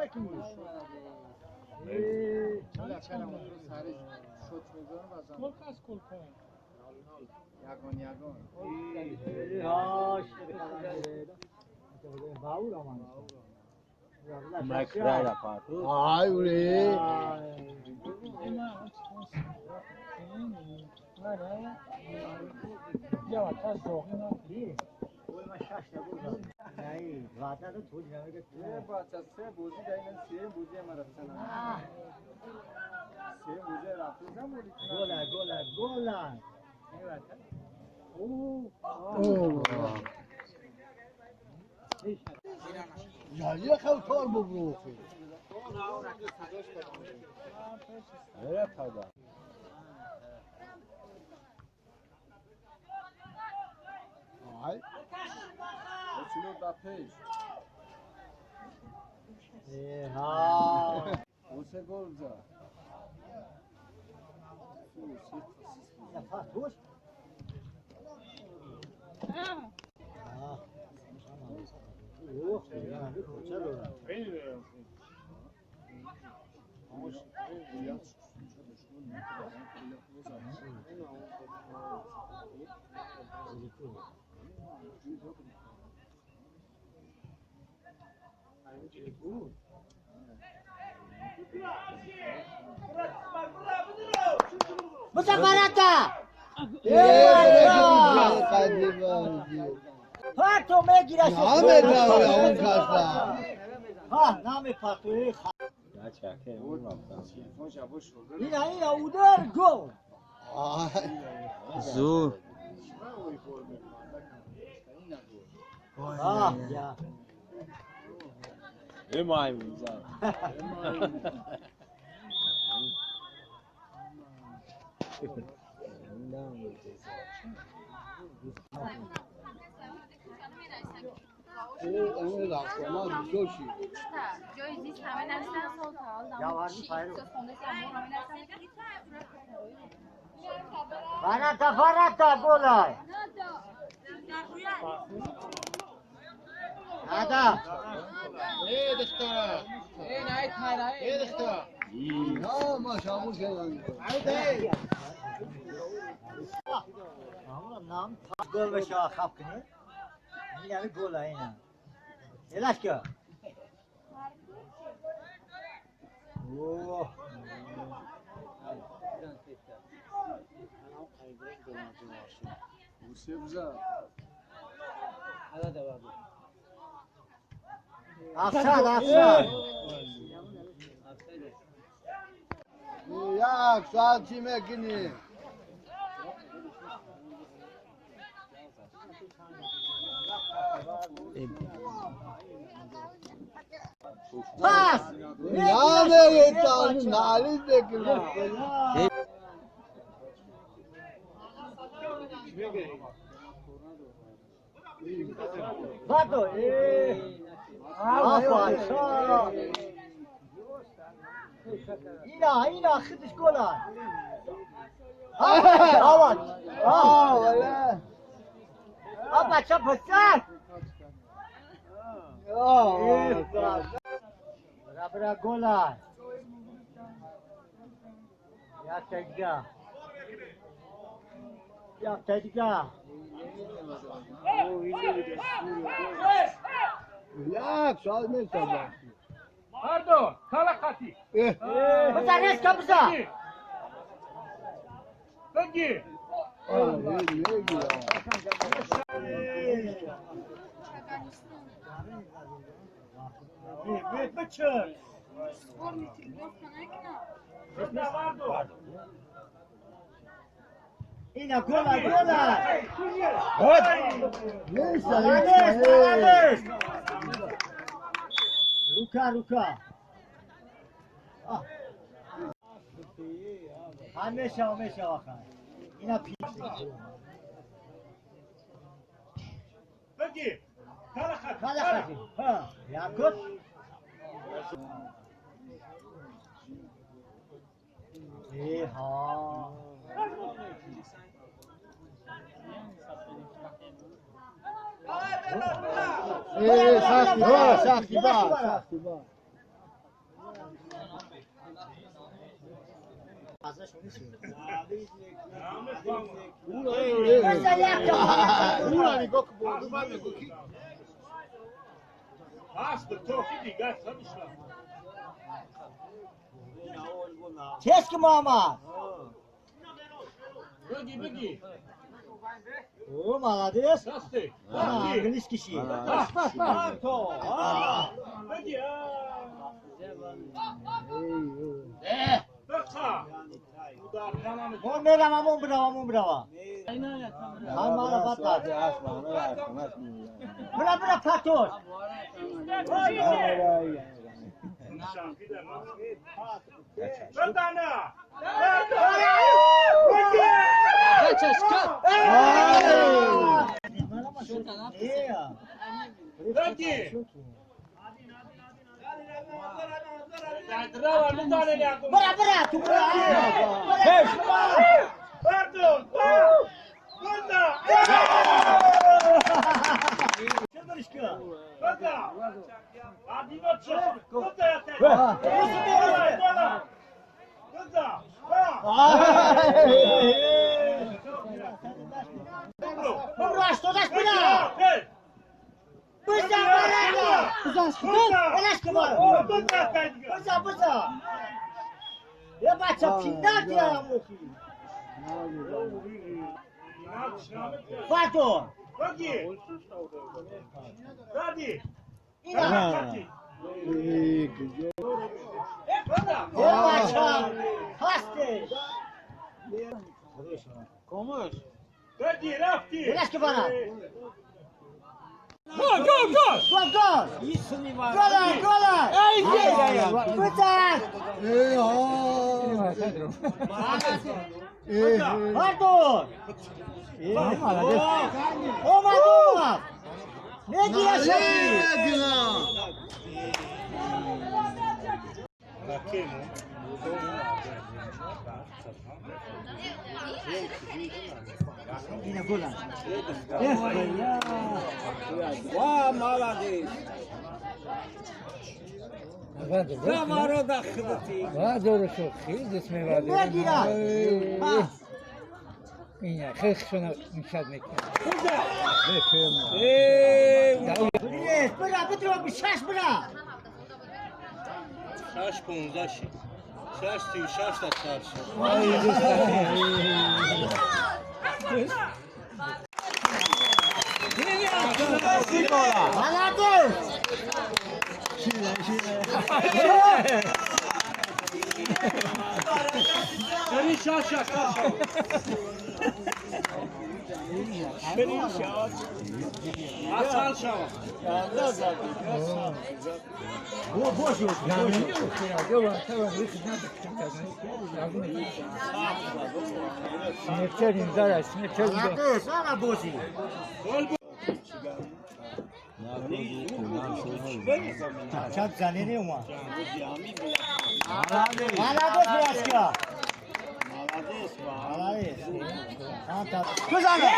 نکنی مکرای پاتو آی اولی یه خیلی کار بگو آی Você golza. مسافرتا پاتو میگیره همه داره اون کسا ها نام پاتوی اینا اودر گو زور یا امای میزن اون رفتمان دوشی جای زیست همه نرسن سال تا حال فرتا گولای هذا ايه دخترة ايه نهاية هاي ايه دخترة لا ما شافوش عودي نام گل بشه خب کنی این همه گل اینا یلاش که اوه Você usa. افساد یک ساعت چی میکنی پس یا میگه تانی نالی بکنی پاتو اینا خودش گلن آوات ولی بچه پسر برا گلن یک دیگه یک ساعت میشه Pardon, kala kati. بزن ریز که بزن Peki. بچه Spor mitil dostana اینا گلن روکا همیشه آخر اینا پیش Peki. Kala kati. خاله ها یا گل ها سختی با Fazla şunu söyle. Ura ni gok bu, duman ne goki? Bastı, toki gel tanışla. Keşke Muhammed. Bıgi. Oo, молодец. Sastı. İngiliz kişi. Bıgi ya. Bıka. Bu da kanamı. Mon brava. Ham arafat Hadi da. asmanı versin. Bura patron. Bıkana. Bıgi. Bravo, bir tane yakın. Bura, tu bura. Pardon. Bunda. Bunda. Hadi bakayım. Bunda yatır. Bunda. Bura, что за спина? Быстро, быстро! Быстро! Я бачу, пиндар я мухи. Патон! Hadi. Hadi. Я бачу, хасты! Hadi Rafti. Ilaç ki bana. Go. Gol! Gola! Bıçak! Pardon! Olmadı! Ne diyorsun? Yine gol. Vay молодец. Zamara kılıtı. Doğrusu خیلی Ne diyor? اینه خیلی شما میشد میکنه Bırak, bırak, bir şaş bırak. Şaş 15. Şaş değil, şaş da çarşı. Anladın? Senin şaş şaş. Senin şaş. Hasan şaş. Bu boş yok. Sinirçerim zarar, sinirçerim de. Anladın? Sana boşu. Çap zanediyor mu? Anladın Fraska? Anladın. Kız anne.